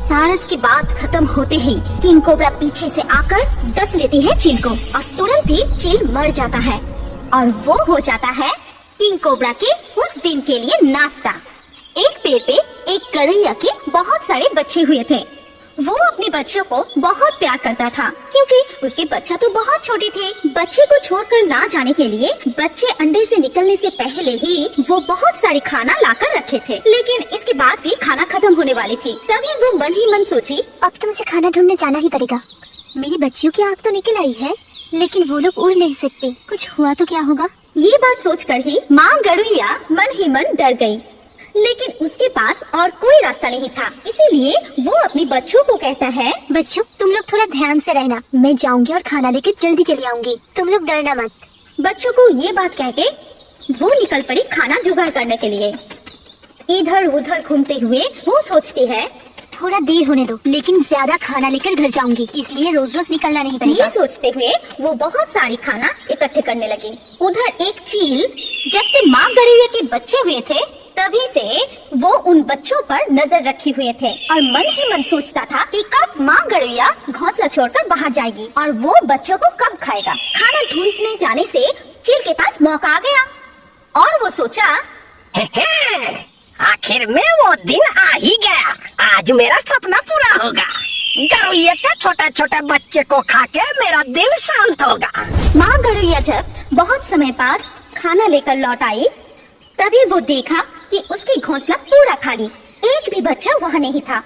सारस की बात खत्म होते ही किंग कोबरा पीछे से आकर डस लेती है चील को और तुरंत ही चील मर जाता है और वो हो जाता है किंग कोबरा के उस दिन के लिए नाश्ता। एक पेड़ पे एक गौरैया के बहुत सारे बच्चे हुए थे। वो अपने बच्चों को बहुत प्यार करता था क्योंकि उसके बच्चा तो बहुत छोटे थे। बच्चे को छोड़कर ना जाने के लिए बच्चे अंडे से निकलने से पहले ही वो बहुत सारी खाना लाकर रखे थे, लेकिन इसके बाद भी खाना खत्म होने वाली थी। तभी वो मन ही मन सोची, अब तो मुझे खाना ढूंढने जाना ही पड़ेगा। मेरी बच्चियों की आँख तो निकल आई है, लेकिन वो लोग उड़ नहीं सकते, कुछ हुआ तो क्या होगा। ये बात सोचकर ही माँ गौरैया मन ही मन डर गई, लेकिन उसके पास और कोई रास्ता नहीं था। इसीलिए वो अपने बच्चों को कहता है, बच्चों तुम लोग थोड़ा ध्यान से रहना, मैं जाऊंगी और खाना लेकर जल्दी चली आऊंगी, तुम लोग डरना मत। बच्चों को ये बात कह के वो निकल पड़ी खाना जुगाड़ करने के लिए। इधर उधर घूमते हुए वो सोचती है, थोड़ा देर होने दो, लेकिन ज्यादा खाना लेकर घर जाऊंगी, इसलिए रोज रोज निकलना नहीं पड़ेगा। ये सोचते हुए वो बहुत सारी खाना इकट्ठे करने लगी। उधर एक चील जब से माँ गौरैया के बच्चे हुए थे तभी से वो उन बच्चों पर नजर रखे हुए थे और मन ही मन सोचता था कि कब माँ गौरैया घोंसला छोड़कर बाहर जाएगी और वो बच्चों को कब खाएगा। खाना ढूंढने जाने से चील के पास मौका आ गया और वो सोचा, आखिर में वो दिन आ ही गया, आज मेरा सपना पूरा होगा। गौरैया के छोटे छोटे बच्चे को खा के मेरा दिल शांत होगा। माँ गौरैया जब बहुत समय बाद खाना लेकर लौट आई तभी वो देखा कि उसकी घोंसला पूरा खाली, एक भी बच्चा वहाँ नहीं था।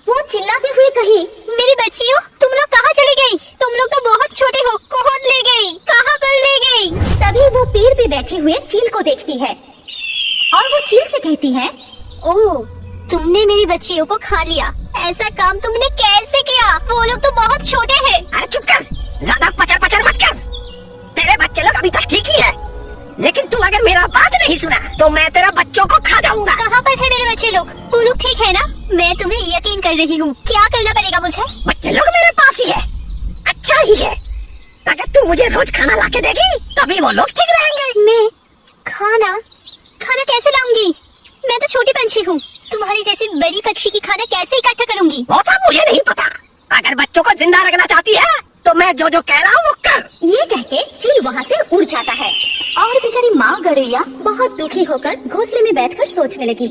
वो चिल्लाते हुए कही, मेरी बच्चियों तुम लोग कहाँ चली गई? तुम लोग तो बहुत छोटे हो, कौन ले गई? कहाँ पर ले गई? तभी वो पेड़ पे बैठे हुए चील को देखती है और वो चील से कहती है, ओह तुमने मेरी बच्चियों को खा लिया, ऐसा काम तुमने कैसे किया? वो लोग तो बहुत छोटे हैं। अरे चुप कर, ज्यादा पचर पचर मत कर। तेरे बच्चे लोग अभी तक ठीक ही है, लेकिन तू अगर मेरा बात नहीं सुना तो मैं तेरा बच्चों को खा जाऊंगा। कहाँ पर है मेरे बच्चे लोग? वो लोग ठीक है ना? मैं तुम्हें यकीन कर रही हूँ, क्या करना पड़ेगा मुझे? बच्चे लोग मेरे पास ही है, अच्छा ही है। अगर तू मुझे रोज खाना लाके देगी तभी वो लोग ठीक रहेंगे। मैं खाना कैसे लाऊंगी? मैं तो छोटी पंछी हूँ, तुम्हारी जैसी बड़ी पक्षी की खाना कैसे इकट्ठा करूंगी? वो सब मुझे नहीं पता। अगर बच्चों को जिंदा रखना चाहती है तो मैं जो जो कह रहा हूँ वो कर। ये कह के चील वहाँ से उड़ जाता है और बेचारी माँ गौरैया बहुत दुखी होकर घोंसले में बैठकर सोचने लगी,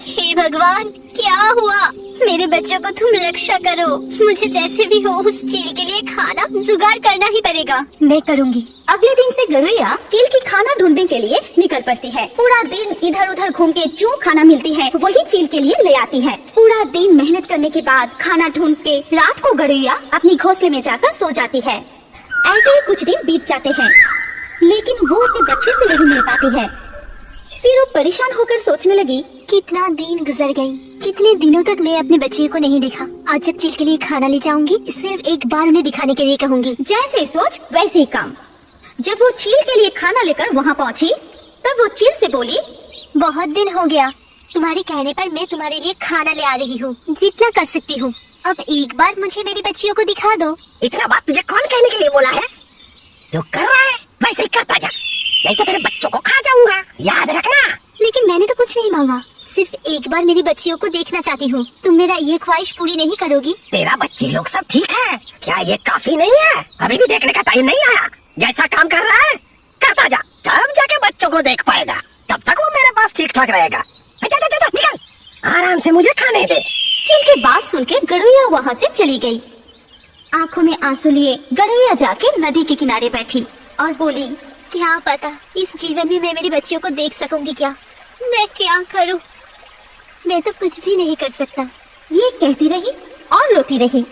हे भगवान क्या हुआ? मेरे बच्चों को तुम रक्षा करो, मुझे जैसे भी हो उस चील के लिए खाना जुगाड़ करना ही पड़ेगा। मैं करूँगी। अगले दिन से गौरैया चील की खाना ढूंढने के लिए निकल पड़ती है। पूरा दिन इधर उधर घूम के जो खाना मिलती है वही चील के लिए ले आती है। पूरा दिन मेहनत करने के बाद खाना ढूंढ के रात को गौरैया अपनी घोंसले में जाकर सो जाती है। ऐसे ही कुछ दिन बीत जाते हैं, लेकिन वो अपने बच्चों से नहीं मिल पाती है। फिर वो परेशान होकर सोचने लगी, कितना दिन गुजर गई, कितने दिनों तक मैं अपने बच्चे को नहीं देखा। आज जब चील के लिए खाना ले जाऊंगी सिर्फ एक बार उन्हें दिखाने के लिए कहूंगी। जैसे सोच वैसे ही काम। जब वो चील के लिए खाना लेकर वहाँ पहुँची तब वो चील से बोली, बहुत दिन हो गया, तुम्हारे कहने पर मैं तुम्हारे लिए खाना ले आ रही हूँ, जितना कर सकती हूँ। अब एक बार मुझे मेरी बच्चियों को दिखा दो। इतना बात तुझे कौन कहने के लिए बोला है? जो कर रहा है वैसे ही करता जा, नहीं तो तेरे बच्चों को खा जाऊंगा, याद रखना। लेकिन मैंने तो कुछ नहीं मांगा, सिर्फ एक बार मेरी बच्चियों को देखना चाहती हूँ। तुम मेरा ये ख्वाहिश पूरी नहीं करोगी? तेरा बच्चे लोग सब ठीक है क्या? ये काफी नहीं है? अभी भी देखने का टाइम नहीं आया। जैसा काम कर रहा है करता जा, तब जाके बच्चों को देख पाएगा। तब तक वो मेरे पास ठीक ठाक रहेगा। निकल, आराम से मुझे खाने दे। चील की बात सुनकर गौरैया वहाँ से चली गई। आंखों में आंसू लिए गौरैया जाके नदी के किनारे बैठी और बोली, क्या पता इस जीवन में मैं मेरी बच्चियों को देख सकूंगी क्या? मैं क्या करूं? मैं तो कुछ भी नहीं कर सकता। ये कहती रही और रोती रही।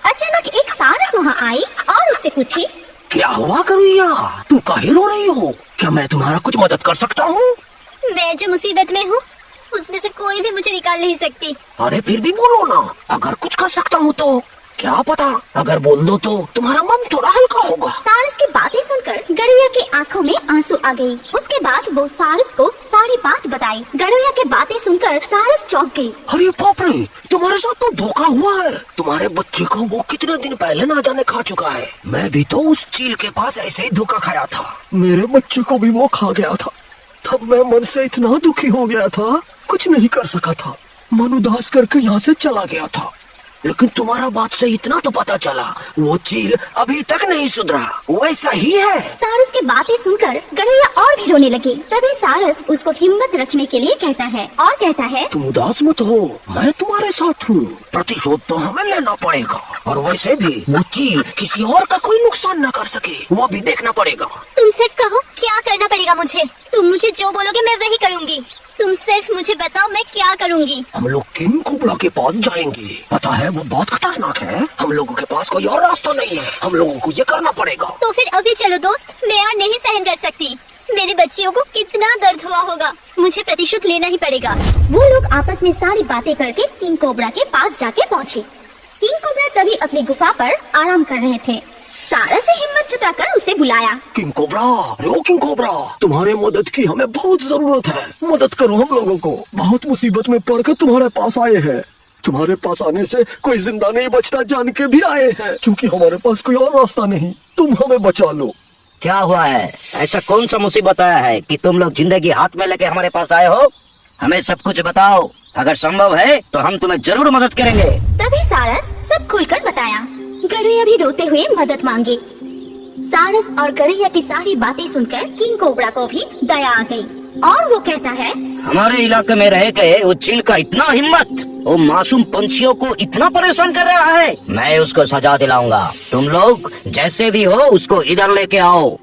अचानक एक सारस वहाँ आई और उससे पूछी, क्या हुआ गौरैया, तुम काहे रो रही हो? क्या मैं तुम्हारा कुछ मदद कर सकता हूँ? मैं जो मुसीबत में हूँ उसमें से कोई भी मुझे निकाल नहीं सकती। अरे फिर भी बोलो ना, अगर कुछ कर सकता हूँ तो। क्या पता अगर बोल दो तो तुम्हारा मन थोड़ा हल्का होगा। सारस की बातें सुनकर गौरैया की आंखों में आंसू आ गई। उसके बाद वो सारस को सारी बात बताई। गौरैया की बातें सुनकर सारस चौंक गई। अरे बाप रे, तुम्हारे साथ तो धोखा हुआ है। तुम्हारे बच्चे को वो कितने दिन पहले ना जाने खा चुका है। मैं भी तो उस चील के पास ऐसे ही धोखा खाया था, मेरे बच्चे को भी वो खा गया था। तब मैं मन से इतना दुखी हो गया था, कुछ नहीं कर सका था। मन उदास करके यहाँ से चला गया था। लेकिन तुम्हारा बात से इतना तो पता चला, वो चील अभी तक नहीं सुधरा, वैसा ही है। सारस की बातें सुनकर गौरैया और भी रोने लगी। तभी सारस उसको हिम्मत रखने के लिए कहता है और कहता है, तुम उदास मत हो, मैं तुम्हारे साथ हूँ। प्रतिशोध तो हमें लेना पड़ेगा, और वैसे भी वो चील किसी और का कोई नुकसान न कर सके, वो भी देखना पड़ेगा। तुम सिर्फ कहो क्या करना पड़ेगा मुझे। तुम मुझे जो बोलोगे मैं वही करूँगी। तुम सिर्फ मुझे बताओ मैं क्या करूँगी। हम लोग किंग कोबरा के पास जाएंगे। पता है वो बहुत खतरनाक है, हम लोगों के पास कोई और रास्ता नहीं है, हम लोगों को ये करना पड़ेगा। तो फिर अभी चलो दोस्त, मैं और नहीं सहन कर सकती। मेरे बच्चियों को कितना दर्द हुआ होगा, मुझे प्रतिशोध लेना ही पड़ेगा। वो लोग आपस में सारी बातें करके किंग कोबरा के पास जाके पहुँचे। किंग कोबरा तभी अपनी गुफा पर आराम कर रहे थे। सारस से हिम्मत जुटाकर उसे बुलाया। किंग कोबरा, रो किंग कोबरा, तुम्हारे मदद की हमें बहुत जरूरत है, मदद करो हम लोगों को। बहुत मुसीबत में पड़कर तुम्हारे पास आए हैं। तुम्हारे पास आने से कोई जिंदा नहीं बचता जान के भी आए हैं, क्योंकि हमारे पास कोई और रास्ता नहीं। तुम हमें बचा लो। क्या हुआ है? ऐसा कौन सा मुसीबत आया है कि तुम लोग जिंदगी हाथ में लेके हमारे पास आए हो? हमें सब कुछ बताओ, अगर संभव है तो हम तुम्हें जरूर मदद करेंगे। तभी सारस सब खुलकर बताया। गौरैया भी रोते हुए मदद मांगी। सारस और गौरैया की सारी बातें सुनकर किंग कोबरा को भी दया आ गई और वो कहता है, हमारे इलाके में रह के वो चील का इतना हिम्मत, वो मासूम पंछियों को इतना परेशान कर रहा है। मैं उसको सजा दिलाऊंगा। तुम लोग जैसे भी हो उसको इधर लेके आओ,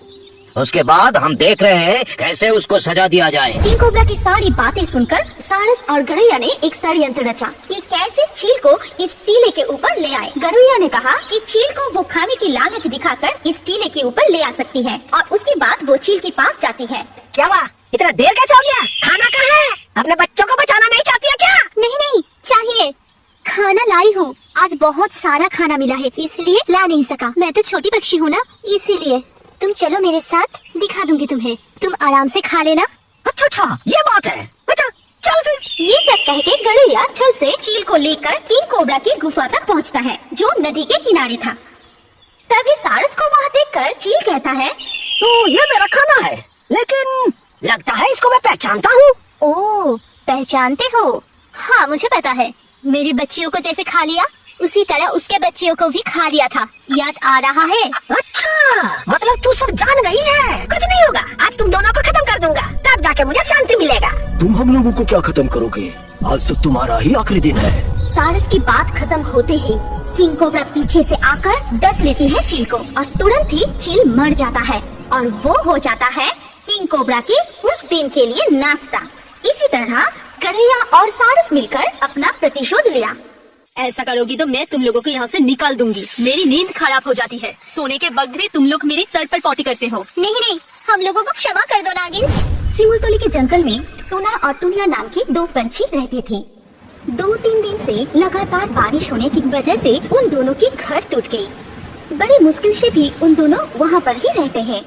उसके बाद हम देख रहे हैं कैसे उसको सजा दिया जाए। किंग कोबरा की सारी बातें सुनकर सारस और गौरैया ने एक षड्यंत्र रचा कि कैसे चील को इस टीले के ऊपर ले आए। गौरैया ने कहा कि चील को वो खाने की लालच दिखाकर इस टीले के ऊपर ले आ सकती है और उसके बाद वो चील के पास जाती है। क्या हुआ? इतना देर कैसे हो गया? खाना कहाँ है? अपने बच्चों को बचाना नहीं चाहती है क्या? नहीं नहीं चाहिए, खाना लाई हूँ। आज बहुत सारा खाना मिला है इसलिए ला नहीं सका। मैं तो छोटी पक्षी हूँ ना, इसीलिए। तुम चलो मेरे साथ, दिखा दूंगी तुम्हें, तुम आराम से खा लेना। अच्छा ये बात है। अच्छा चल फिर। ये सब कह के गौरैया छल से चील को लेकर किंग कोबरा की गुफा तक पहुंचता है जो नदी के किनारे था। तभी सारस को वहाँ देखकर चील कहता है, तो ये मेरा खाना है, लेकिन लगता है इसको मैं पहचानता हूँ। ओह पहचानते हो? हाँ मुझे पता है, मेरी बच्चियों को जैसे खा लिया उसी तरह उसके बच्चियों को भी खा लिया था, याद आ रहा है? अच्छा मतलब तू सब जान गई है। कुछ नहीं होगा, आज तुम दोनों को खत्म कर दूंगा, तब जाके मुझे शांति मिलेगा। तुम हम लोगों को क्या खत्म करोगे? आज तो तुम्हारा ही आखिरी दिन है। सारस की बात खत्म होते ही किंग कोबरा पीछे से आकर डस लेती है चील को और तुरंत ही चील मर जाता है और वो हो जाता है किंग कोबरा की उस दिन के लिए नाश्ता। इसी तरह गौरैया और सारस मिलकर अपना प्रतिशोध लिया। ऐसा करोगी तो मैं तुम लोगों को यहाँ से निकाल दूंगी। मेरी नींद खराब हो जाती है, सोने के वक्त भी तुम लोग मेरे सर पर पॉटी करते हो। नहीं नहीं, हम लोगों को क्षमा कर दो नागिन। सिमुलतोली के जंगल में टूना और टुनिया नाम के दो पंछी रहते थे। 2-3 दिन से लगातार बारिश होने की वजह से उन दोनों की घर टूट गई। बड़ी मुश्किल से भी उन दोनों वहाँ पर ही रहते हैं।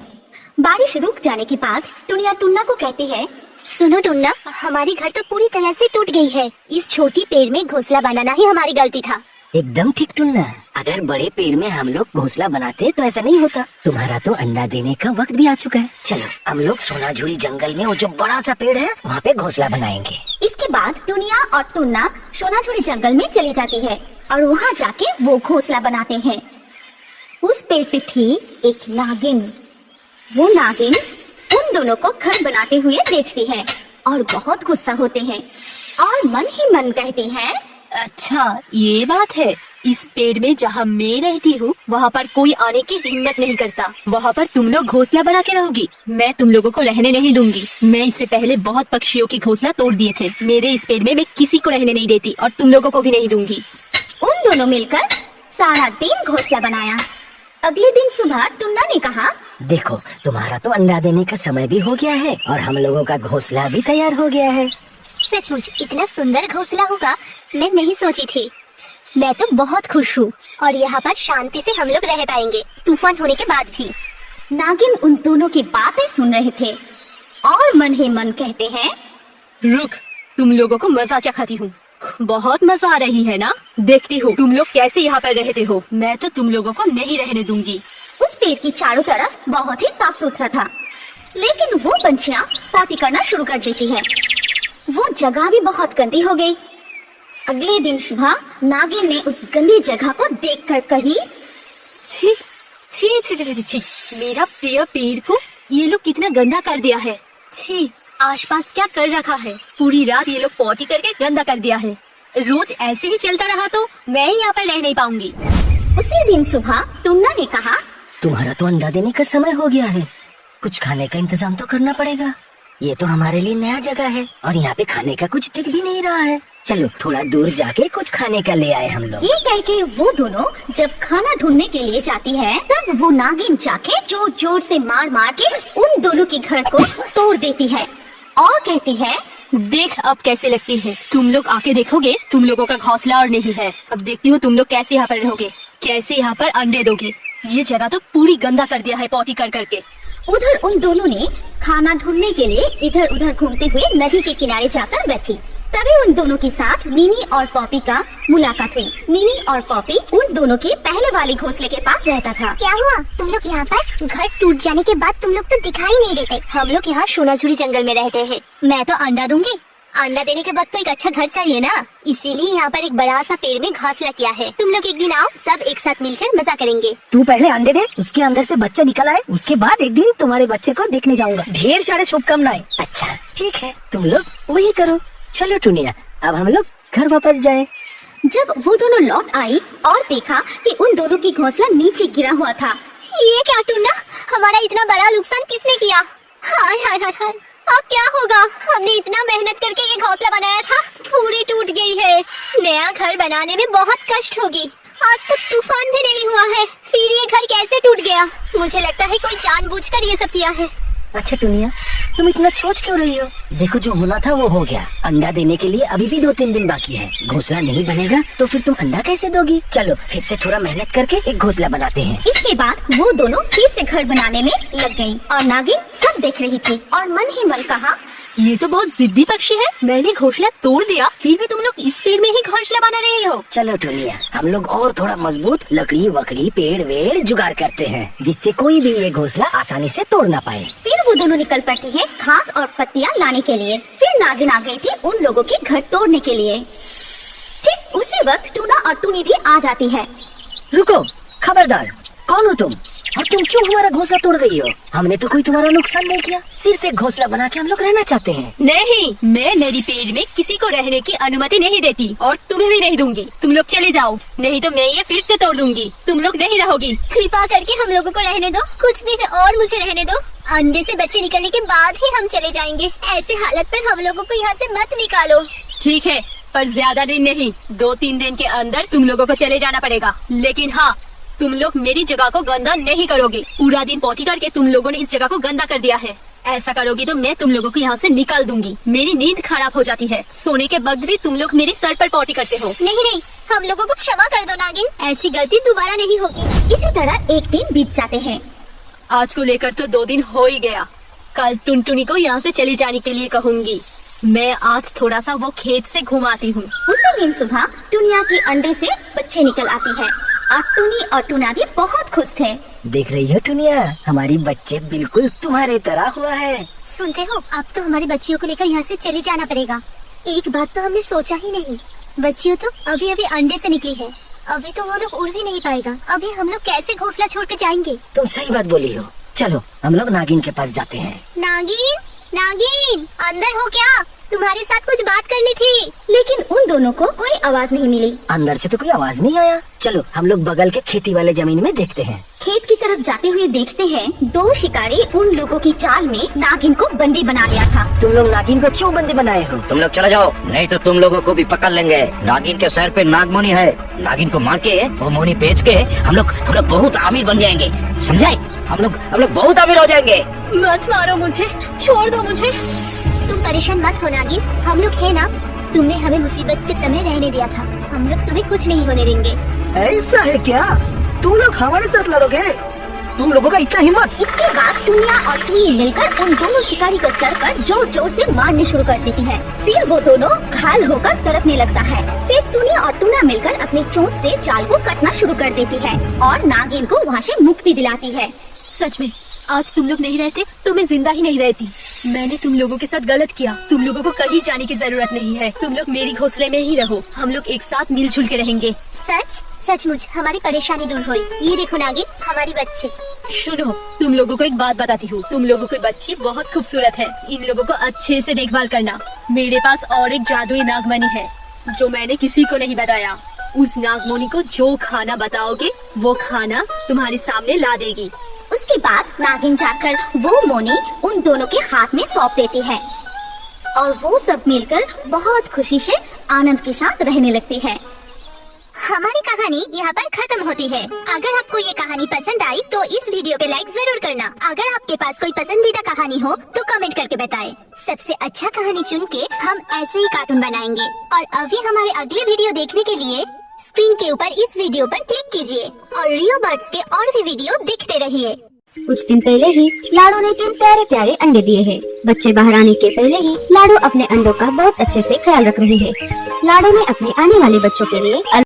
बारिश रुक जाने के बाद टुनिया टुन्ना को कहती है, सुनो टुन्ना, हमारी घर तो पूरी तरह से टूट गई है। इस छोटी पेड़ में घोंसला बनाना ही हमारी गलती था। एकदम ठीक टुन्ना, अगर बड़े पेड़ में हम लोग घोंसला बनाते तो ऐसा नहीं होता। तुम्हारा तो अंडा देने का वक्त भी आ चुका है। चलो हम लोग सोनाझुरी जंगल में वो जो बड़ा सा पेड़ है वहाँ पे घोंसला बनाएंगे। इसके बाद टुनिया और टुन्ना सोनाझुरी जंगल में चली जाती है और वहाँ जाके वो घोंसला बनाते हैं। उस पेड़ पे थी एक नागिन। वो नागिन उन दोनों को घर बनाते हुए देखती है और बहुत गुस्सा होते हैं और मन ही मन कहती है, अच्छा ये बात है। इस पेड़ में जहाँ मैं रहती हूँ वहाँ पर कोई आने की हिम्मत नहीं करता। वहाँ पर तुम लोग घोंसला बना के रहोगी, मैं तुम लोगों को रहने नहीं दूंगी। मैं इससे पहले बहुत पक्षियों की घोंसला तोड़ दिए थे। मेरे इस पेड़ में मैं किसी को रहने नहीं देती और तुम लोगों को भी नहीं दूंगी। उन दोनों मिलकर सारा दिन घोंसला बनाया। अगले दिन सुबह टुन्ना ने कहा, देखो तुम्हारा तो अंडा देने का समय भी हो गया है और हम लोगों का घोंसला भी तैयार हो गया है। सचमुच इतना सुंदर घोंसला होगा मैं नहीं सोची थी। मैं तो बहुत खुश हूँ और यहाँ पर शांति से हम लोग रह पाएंगे, तूफान होने के बाद भी। नागिन उन दोनों की बातें सुन रहे थे और मन ही मन कहते हैं, रुक, तुम लोगों को मजा चखाती हूँ। बहुत मजा आ रही है ना? देखती हूँ तुम लोग कैसे यहाँ पर रहते हो। मैं तो तुम लोगों को नहीं रहने दूंगी। उस पेड़ की चारों तरफ बहुत ही साफ सुथरा था, लेकिन वो पंछियाँ पार्टी करना शुरू कर देती हैं। वो जगह भी बहुत गंदी हो गई। अगले दिन सुबह नागिन ने उस गंदी जगह को देखकर कही, छी छी छी छी छी छी, मेरा प्रिय पेड़ को ये लोग कितना गंदा कर दिया है। छी, आसपास क्या कर रखा है। पूरी रात ये लोग पॉटी करके गंदा कर दिया है। रोज ऐसे ही चलता रहा तो मैं यहाँ पर रह नहीं पाऊंगी। उसी दिन सुबह टुन्ना ने कहा, तुम्हारा तो अंडा देने का समय हो गया है, कुछ खाने का इंतजाम तो करना पड़ेगा। ये तो हमारे लिए नया जगह है और यहाँ पे खाने का कुछ दिख भी नहीं रहा है। चलो थोड़ा दूर जाके कुछ खाने का ले आए हम लोग। ये कह के वो दोनों जब खाना ढूंढने के लिए जाती है, तब वो नागिन जाके जोर जोर से मार मार के उन दोनों के घर को तोड़ देती है और कहती है, देख अब कैसे लगती है। तुम लोग आके देखोगे, तुम लोगों का घोंसला और नहीं है। अब देखती हूँ तुम लोग कैसे यहाँ पर रहोगे, कैसे यहाँ पर अंडे दोगे। ये जगह तो पूरी गंदा कर दिया है पॉटी कर करके। उधर उन दोनों ने खाना ढूंढने के लिए इधर उधर घूमते हुए नदी के किनारे जाकर बैठी। तभी उन दोनों के साथ नीनी और पॉपी का मुलाकात हुई। नीनी और पॉपी उन दोनों के पहले वाले घोंसले के पास रहता था। क्या हुआ? तुम लोग यहाँ पर? घर टूट जाने के बाद तुम लोग तो दिखाई नहीं देते। हम लोग यहाँ सोनाझुरी जंगल में रहते हैं। मैं तो अंडा दूंगी। अंडा देने के बाद तो एक अच्छा घर चाहिए ना, इसीलिए यहाँ पर एक बड़ा सा पेड़ में घोंसला किया है। तुम लोग एक दिन आओ, सब एक साथ मिलकर मजा करेंगे। तू पहले अंडे दे, उसके अंदर से बच्चा निकल आए, उसके बाद एक दिन तुम्हारे बच्चे को देखने जाऊंगा। ढेर सारे शुभकामनाएं। अच्छा ठीक है, तुम लोग वही करो। चलो टुनिया, अब हम लोग घर वापस जाएं। जब वो दोनों लौट आई और देखा कि उन दोनों की घोंसला नीचे गिरा हुआ था। ये क्या टुन्ना, हमारा इतना बड़ा नुकसान किसने किया? हाय हाय हाय हाय, अब क्या होगा? हमने इतना मेहनत करके ये घोंसला बनाया था, पूरी टूट गई है। नया घर बनाने में बहुत कष्ट होगी। आज तक तूफान भी नहीं हुआ है, फिर ये घर कैसे टूट गया? मुझे लगता है कोई जानबूझकर ये सब किया है। अच्छा टुनिया, तुम इतना सोच क्यों रही हो? देखो जो होना था वो हो गया। अंडा देने के लिए अभी भी 2-3 दिन बाकी है। घोंसला नहीं बनेगा तो फिर तुम अंडा कैसे दोगी? चलो फिर से थोड़ा मेहनत करके एक घोंसला बनाते हैं। इसके बाद वो दोनों फिर से घर बनाने में लग गयी और नागिन सब देख रही थी और मन ही मन कहा, ये तो बहुत जिद्दी पक्षी है। मैंने घोंसला तोड़ दिया, फिर भी तुम लोग इस पेड़ में ही घोंसला बना रहे हो। चलो टुनिया, हम लोग और थोड़ा मजबूत लकड़ी वकड़ी पेड़ वेड़ जुगाड़ करते हैं, जिससे कोई भी ये घोंसला आसानी से तोड़ ना पाए। फिर वो दोनों निकल पड़ती है घास और पत्तियां लाने के लिए। फिर नागिन आ गई थी उन लोगों के घर तोड़ने के लिए। ठीक उसी वक्त टूना और टूनी भी आ जाती है। रुको, खबरदार, कौन हो तुम और तुम क्यों हमारा घोंसला तोड़ रही हो? हमने तो कोई तुम्हारा नुकसान नहीं किया, सिर्फ एक घोंसला बना के हम लोग रहना चाहते हैं। नहीं, मैं मेरी पेड़ में किसी को रहने की अनुमति नहीं देती और तुम्हें भी नहीं दूंगी। तुम लोग चले जाओ, नहीं तो मैं ये फिर से तोड़ दूंगी। तुम लोग नहीं रहोगी। कृपा करके हम लोगों को रहने दो, कुछ दिन और मुझे रहने दो। अंडे से बच्चे निकलने के बाद ही हम चले जाएंगे। ऐसे हालत पर हम लोगों को यहाँ से मत निकालो। ठीक है, पर ज्यादा दिन नहीं, 2-3 दिन के अंदर तुम लोगों को चले जाना पड़ेगा। लेकिन हाँ, तुम लोग मेरी जगह को गंदा नहीं करोगे। पूरा दिन पॉटी करके तुम लोगों ने इस जगह को गंदा कर दिया है। ऐसा करोगी तो मैं तुम लोगों को यहाँ से निकाल दूंगी। मेरी नींद खराब हो जाती है। सोने के वक्त भी तुम लोग मेरे सर पर पॉटी करते हो। नहीं नहीं, हम लोगों को क्षमा कर दो नागिन, ऐसी गलती दोबारा नहीं होगी। इसी तरह एक दिन बीत जाते हैं। आज को लेकर तो 2 दिन हो ही गया। कल टुनटुनी को यहाँ से चले जाने के लिए कहूँगी। मैं आज थोड़ा सा वो खेत से घुमाती हूँ। उसी दिन सुबह टुनिया के अंडे से बच्चे निकल आती है और टुनी और टूना भी बहुत खुश थे। देख रही हो टुनिया, हमारी बच्चे बिल्कुल तुम्हारे तरह हुआ है। सुनते हो, अब तो हमारे बच्चियों को लेकर यहाँ से चले जाना पड़ेगा। एक बात तो हमने सोचा ही नहीं, बच्चियों तो अभी अभी अंडे से निकली है, अभी तो वो लोग उड़ भी नहीं पाएगा। अभी हम लोग कैसे घोंसला छोड़ के जाएंगे? तुम सही बात बोली हो। चलो हम लोग नागिन के पास जाते हैं। नागिन, नागिन, अंदर हो क्या? तुम्हारे साथ कुछ बात करनी थी। लेकिन उन दोनों को कोई आवाज नहीं मिली। अंदर से तो कोई आवाज नहीं आया। चलो हम लोग बगल के खेती वाले जमीन में देखते हैं। खेत की तरफ जाते हुए देखते हैं 2 शिकारी उन लोगों की चाल में नागिन को बंदी बना लिया था। तुम लोग नागिन को क्यों बंदी बनाए हो? तुम लोग चले जाओ, नहीं तो तुम लोगों को भी पकड़ लेंगे। नागिन के सर पे नागमणि है। नागिन को मार के वो मोनी बेच के हम लोग बहुत अमीर बन जाएंगे, समझे? हम लोग बहुत अमीर हो जाएंगे। मत मारो मुझे, छोड़ दो मुझे। तुम परेशान मत हो नागिन, हम लोग है ना। तुमने हमें मुसीबत के समय रहने दिया था, हम लोग तुम्हें कुछ नहीं होने देंगे। ऐसा है क्या? तुम लोग हमारे साथ लड़ोगे? तुम लोगों का इतना हिम्मत? इसके बाद टुनिया और टूनी मिलकर उन दोनों शिकारी को सर पर जोर जोर से मारने शुरू कर देती है। फिर वो दोनों घायल होकर तड़पने लगता है। फिर टुनिया और टूना मिलकर अपनी चोंच से चाल को कटना शुरू कर देती है और नागिन को वहाँ से मुक्ति दिलाती है। सच में आज तुम लोग नहीं रहते तो मैं जिंदा ही नहीं रहती। मैंने तुम लोगों के साथ गलत किया। तुम लोगों को कहीं जाने की जरूरत नहीं है। तुम लोग मेरी घोंसले में ही रहो। हम लोग एक साथ मिलजुल के रहेंगे। सच सचमुच हमारी परेशानी दूर हुई। ये देखो नागिन, हमारी बच्ची। सुनो, तुम लोगों को एक बात बताती हूँ। तुम लोगों की बच्ची बहुत खूबसूरत है। इन लोगों को अच्छे से देखभाल करना। मेरे पास और एक जादुई नागमणि है जो मैंने किसी को नहीं बताया। उस नागमणि को जो खाना बताओगे वो खाना तुम्हारे सामने ला देगी। उसके बाद नागिन जाकर वो मोनी उन दोनों के हाथ में सौंप देती है और वो सब मिलकर बहुत खुशी से आनंद के साथ रहने लगते हैं। हमारी कहानी यहाँ पर खत्म होती है। अगर आपको ये कहानी पसंद आई तो इस वीडियो पे लाइक जरूर करना। अगर आपके पास कोई पसंदीदा कहानी हो तो कमेंट करके बताएं। सबसे अच्छा कहानी चुन के हम ऐसे ही कार्टून बनाएंगे। और अभी हमारे अगले वीडियो देखने के लिए स्क्रीन के ऊपर इस वीडियो पर क्लिक कीजिए और रियो बर्ड्स के और भी वीडियो देखते रहिए। कुछ दिन पहले ही लाडो ने 3 प्यारे प्यारे अंडे दिए हैं। बच्चे बाहर आने के पहले ही लाडो अपने अंडों का बहुत अच्छे से ख्याल रख रही है। लाडो ने अपने आने वाले बच्चों के लिए